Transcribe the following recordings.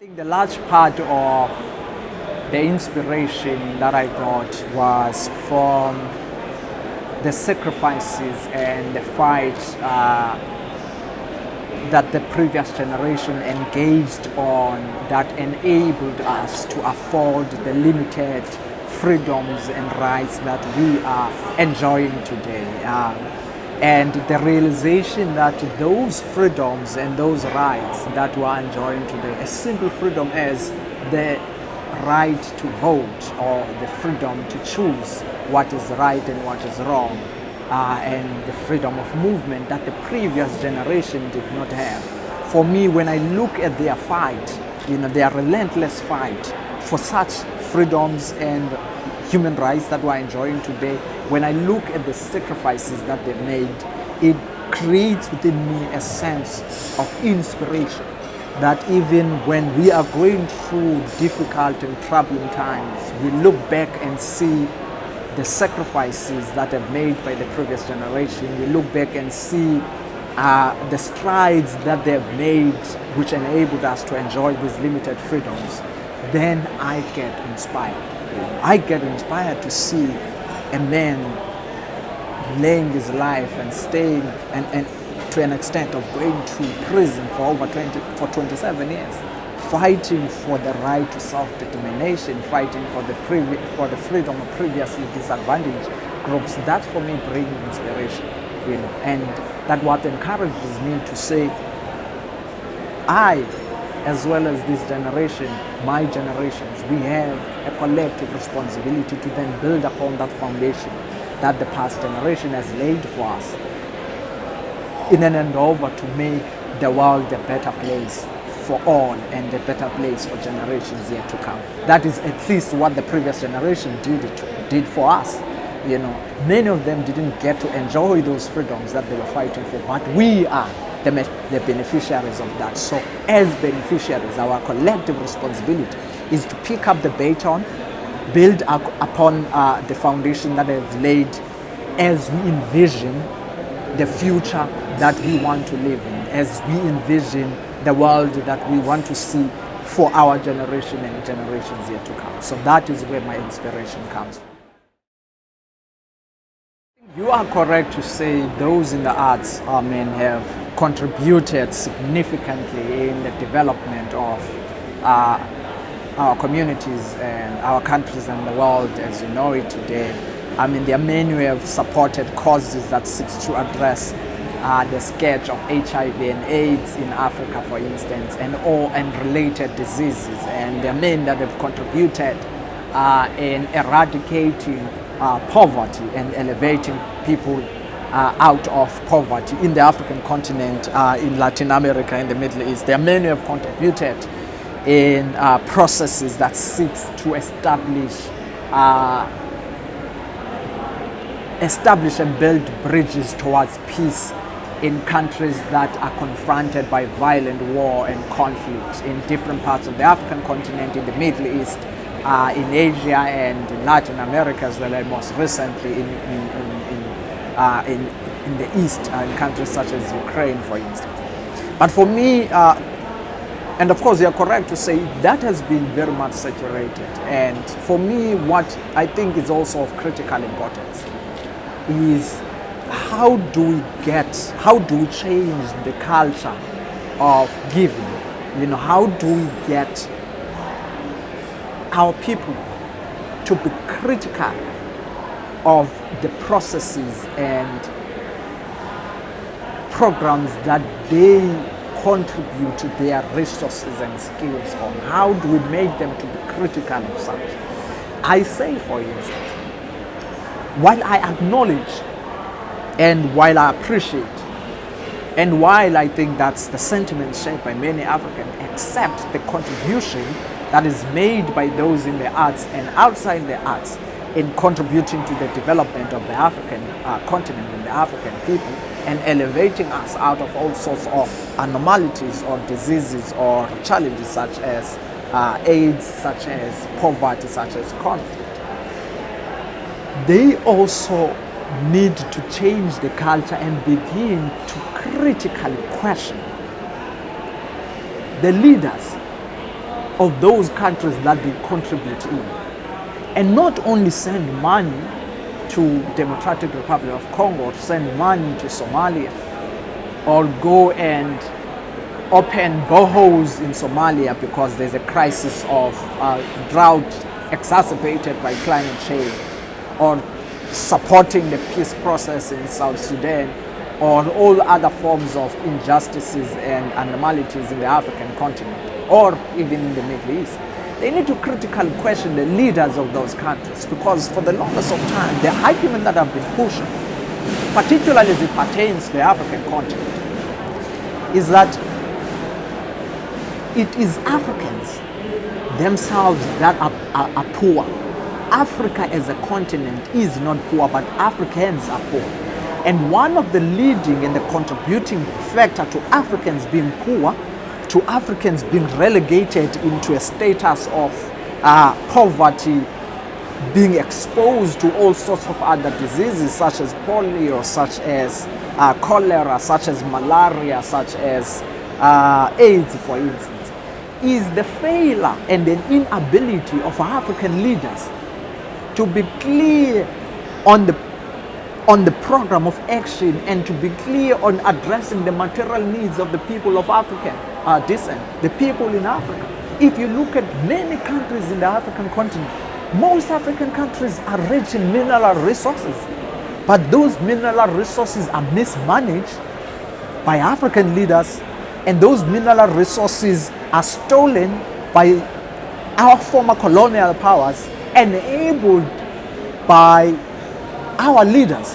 I think the large part of the inspiration that I got was from the sacrifices and the fight that the previous generation engaged on that enabled us to afford the limited freedoms and rights that we are enjoying today. And the realization that those freedoms and those rights that we are enjoying today, a simple freedom as the right to vote or the freedom to choose what is right and what is wrong, and the freedom of movement that the previous generation did not have. For me, when I look at their fight, their relentless fight for such freedoms and human rights that we're enjoying today, when I look at the sacrifices that they made, it creates within me a sense of inspiration that even when we are going through difficult and troubling times, we look back and see the sacrifices that are made by the previous generation. We look back and see the strides that they have made, which enabled us to enjoy these limited freedoms. Then I get inspired. I get inspired to see a man laying his life and staying and to an extent of going to prison for 27 years, fighting for the right to self-determination, fighting for the freedom of previously disadvantaged groups. That for me brings inspiration, and that what encourages me to say, I, as well as this generation, my generations, we have a collective responsibility to then build upon that foundation that the past generation has laid for us in an endeavor to make the world a better place for all and a better place for generations yet to come. That is at least what the previous generation did for us. Many of them didn't get to enjoy those freedoms that they were fighting for, but we are the beneficiaries of that. So as beneficiaries, our collective responsibility is to pick up the baton, build upon the foundation that is laid as we envision the future that we want to live in, as we envision the world that we want to see for our generation and generations yet to come. So that is where my inspiration comes from. You are correct to say those in the arts, have contributed significantly in the development of our communities and our countries and the world as you know it today. There are many who have supported causes that seeks to address the scourge of HIV and AIDS in Africa, for instance, and related diseases. And there are many that have contributed in eradicating poverty and elevating people out of poverty in the African continent, in Latin America, in the Middle East. There are many who have contributed in processes that seeks to establish and build bridges towards peace in countries that are confronted by violent war and conflict in different parts of the African continent, in the Middle East, in Asia and in Latin America as well, and most recently in the East, in countries such as Ukraine, for instance. But for me, and of course you're correct to say that has been very much saturated. And for me, what I think is also of critical importance is how do we change the culture of giving? How do we get our people to be critical of the processes and programs that they contribute to their resources and skills on? How do we make them to be critical of such? I say, for instance, while I acknowledge and while I appreciate and while I think that's the sentiment shared by many Africans, accept the contribution that is made by those in the arts and outside the arts in contributing to the development of the African continent and the African people, and elevating us out of all sorts of anomalies or diseases or challenges such as AIDS, such as poverty, such as conflict. They also need to change the culture and begin to critically question the leaders of those countries that they contribute in. And not only send money to Democratic Republic of Congo, or send money to Somalia, or go and open boreholes in Somalia because there's a crisis of drought exacerbated by climate change, or supporting the peace process in South Sudan, or all other forms of injustices and anomalies in the African continent, or even in the Middle East. They need to critically question the leaders of those countries, because for the longest of time, the argument that have been pushing, particularly as it pertains to the African continent, is that it is Africans themselves that are poor. Africa as a continent is not poor, but Africans are poor. And one of the leading and the contributing factor to Africans being poor, to Africans being relegated into a status of poverty, being exposed to all sorts of other diseases such as polio, such as cholera, such as malaria, such as AIDS, for instance, is the failure and the inability of African leaders to be clear on the program of action and to be clear on addressing the material needs of the people of African descent, the people in Africa. If you look at many countries in the African continent, most African countries are rich in mineral resources, but those mineral resources are mismanaged by African leaders, and those mineral resources are stolen by our former colonial powers, enabled by our leaders.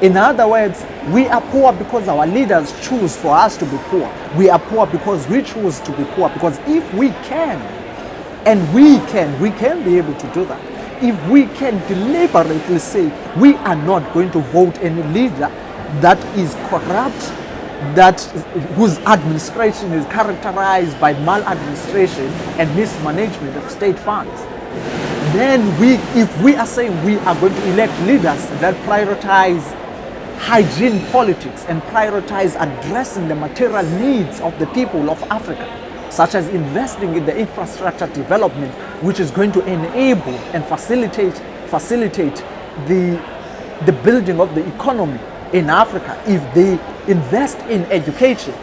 In other words, we are poor because our leaders choose for us to be poor. We are poor because we choose to be poor, because if we can, and we can be able to do that, if we can deliberately say we are not going to vote any leader that is corrupt, whose administration is characterized by maladministration and mismanagement of state funds, then if we are saying we are going to elect leaders that prioritize hygiene politics and prioritize addressing the material needs of the people of Africa, such as investing in the infrastructure development, which is going to enable and facilitate the building of the economy in Africa, if they invest in education,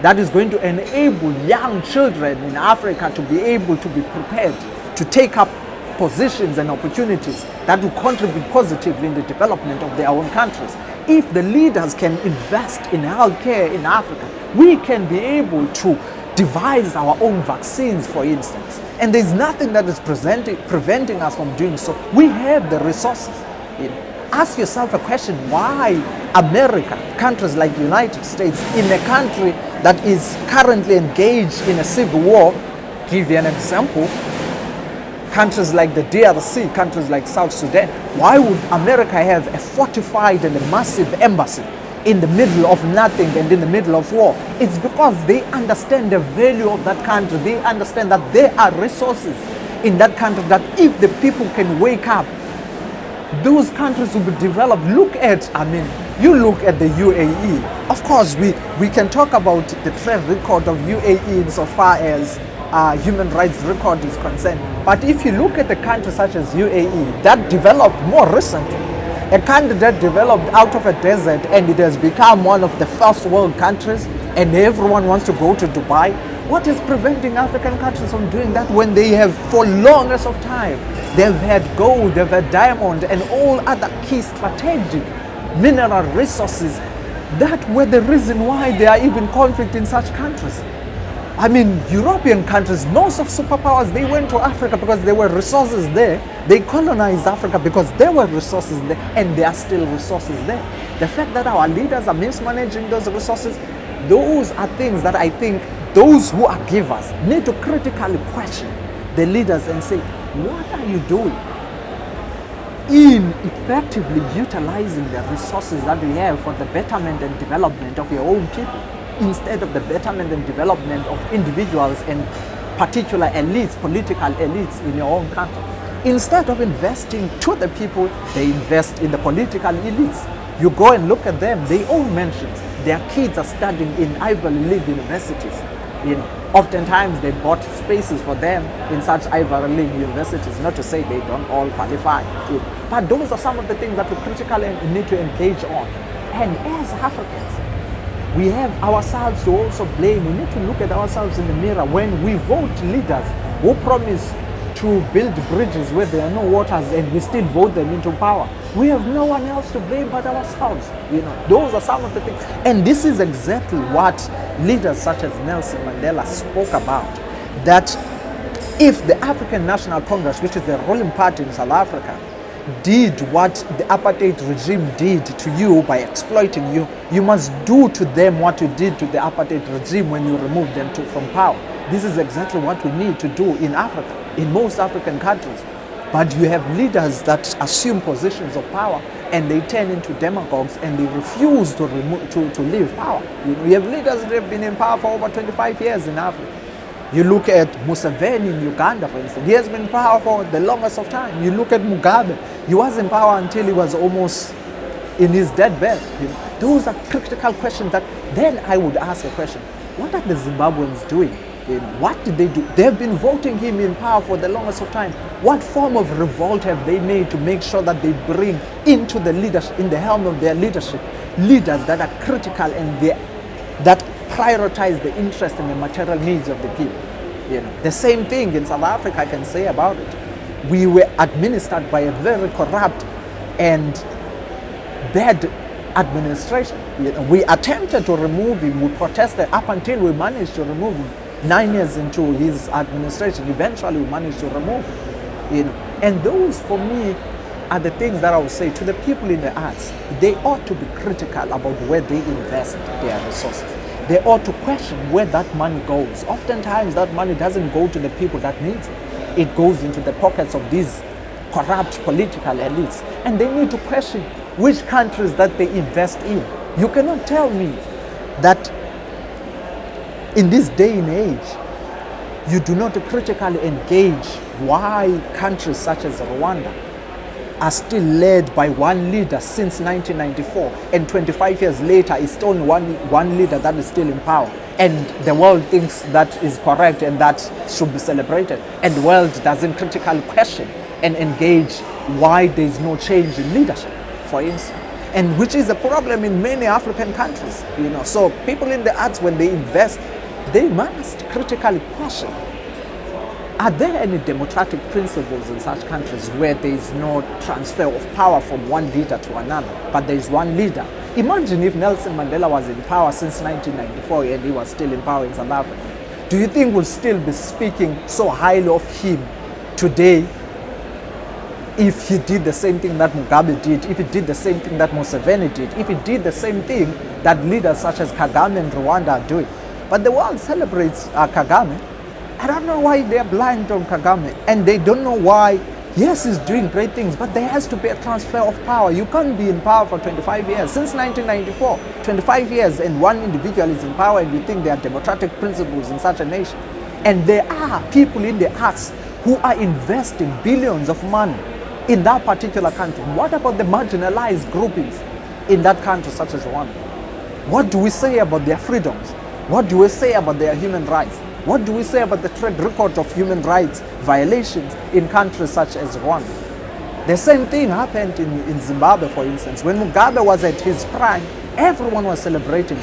that is going to enable young children in Africa to be able to be prepared to take up positions and opportunities that will contribute positively in the development of their own countries. If the leaders can invest in healthcare in Africa, we can be able to devise our own vaccines, for instance. And there's nothing that is preventing us from doing so. We have the resources. Ask yourself a question: why America, countries like the United States, in a country that is currently engaged in a civil war? Give you an example. Countries like the DRC, countries like South Sudan, why would America have a fortified and a massive embassy in the middle of nothing and in the middle of war? It's because they understand the value of that country. They understand that there are resources in that country that if the people can wake up, those countries will be developed. You look at the UAE. Of course, we can talk about the track record of UAE insofar as human rights record is concerned. But if you look at the countries such as UAE, that developed more recently, a country that developed out of a desert and it has become one of the first world countries, and everyone wants to go to Dubai. What is preventing African countries from doing that when they have, for longest of time, they've had gold, they've had diamond, and all other key strategic mineral resources that were the reason why there are even conflict in such countries? European countries, most of superpowers, they went to Africa because there were resources there. They colonized Africa because there were resources there, and there are still resources there. The fact that our leaders are mismanaging those resources, those are things that I think those who are givers need to critically question the leaders and say, what are you doing in effectively utilizing the resources that we have for the betterment and development of your own people, instead of the betterment and development of individuals and particular elites, political elites in your own country? Instead of investing to the people, they invest in the political elites. You go and look at them, they own mansions. Their kids are studying in Ivy League universities. Oftentimes they bought spaces for them in such Ivy League universities, not to say they don't all qualify. But those are some of the things that we critically need to engage on. And as Africans, we have ourselves to also blame. We need to look at ourselves in the mirror when we vote leaders who promise to build bridges where there are no waters, and we still vote them into power. We have no one else to blame but ourselves. Those are some of the things. And this is exactly what leaders such as Nelson Mandela spoke about. That if the African National Congress, which is the ruling party in South Africa, did what the apartheid regime did to you by exploiting you, you must do to them what you did to the apartheid regime when you removed them from power. This is exactly what we need to do in Africa, in most African countries. But you have leaders that assume positions of power and they turn into demagogues and they refuse to leave power. You have leaders that have been in power for over 25 years in Africa. You look at Museveni in Uganda, for instance. He has been in power for the longest of time. You look at Mugabe. He was in power until he was almost in his deathbed. Those are critical questions that then I would ask a question. What are the Zimbabweans doing? What did they do? They've been voting him in power for the longest of time. What form of revolt have they made to make sure that they bring into the leadership, in the helm of their leadership, leaders that are critical and that prioritize the interest and the material needs of the people? The same thing in South Africa I can say about it. We were administered by a very corrupt and bad administration. We attempted to remove him. We protested up until we managed to remove him. 9 years into his administration, eventually we managed to remove him. And those, for me, are the things that I would say to the people in the arts. They ought to be critical about where they invest their resources. They ought to question where that money goes. Oftentimes that money doesn't go to the people that need it. It goes into the pockets of these corrupt political elites. And they need to question which countries that they invest in. You cannot tell me that in this day and age, you do not critically engage why countries such as Rwanda are still led by one leader since 1994, and 25 years later it's only one leader that is still in power, and the world thinks that is correct and that should be celebrated, and the world doesn't critically question and engage why there is no change in leadership, for instance, and which is a problem in many African countries. So people in the arts, when they invest, they must critically question, are there any democratic principles in such countries where there is no transfer of power from one leader to another, but there is one leader? Imagine if Nelson Mandela was in power since 1994 and he was still in power in South Africa. Do you think we'll still be speaking so highly of him today if he did the same thing that Mugabe did, if he did the same thing that Museveni did, if he did the same thing that leaders such as Kagame and Rwanda are doing? But the world celebrates Kagame. I don't know why they're blind on Kagame, and they don't know why. Yes, he's doing great things, but there has to be a transfer of power. You can't be in power for 25 years. Since 1994, 25 years, and one individual is in power, and you think there are democratic principles in such a nation. And there are people in the arts who are investing billions of money in that particular country. What about the marginalized groupings in that country, such as Rwanda? What do we say about their freedoms? What do we say about their human rights? What do we say about the track record of human rights violations in countries such as Rwanda? The same thing happened in Zimbabwe, for instance. When Mugabe was at his prime, everyone was celebrating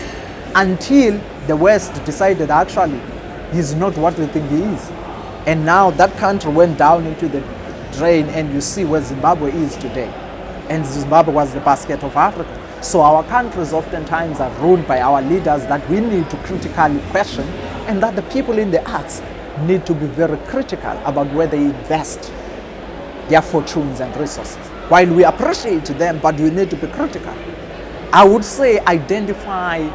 until the West decided actually he's not what we think he is. And now that country went down into the drain, and you see where Zimbabwe is today. And Zimbabwe was the basket of Africa. So our countries oftentimes are ruled by our leaders that we need to critically question, and that the people in the arts need to be very critical about where they invest their fortunes and resources. While we appreciate them, but we need to be critical. I would say identify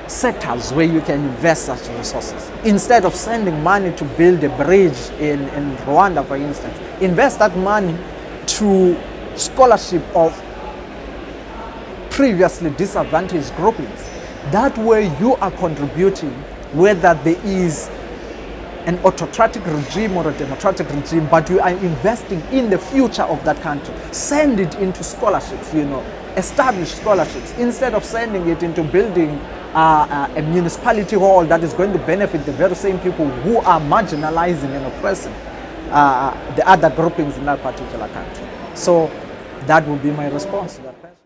sectors where you can invest such resources. Instead of sending money to build a bridge in Rwanda, for instance, invest that money to scholarship of previously disadvantaged groupings. That way you are contributing, whether there is an autocratic regime or a democratic regime, but you are investing in the future of that country. Send it into scholarships, establish scholarships instead of sending it into building a municipality hall that is going to benefit the very same people who are marginalizing and oppressing the other groupings in that particular country. So that would be my response to that question.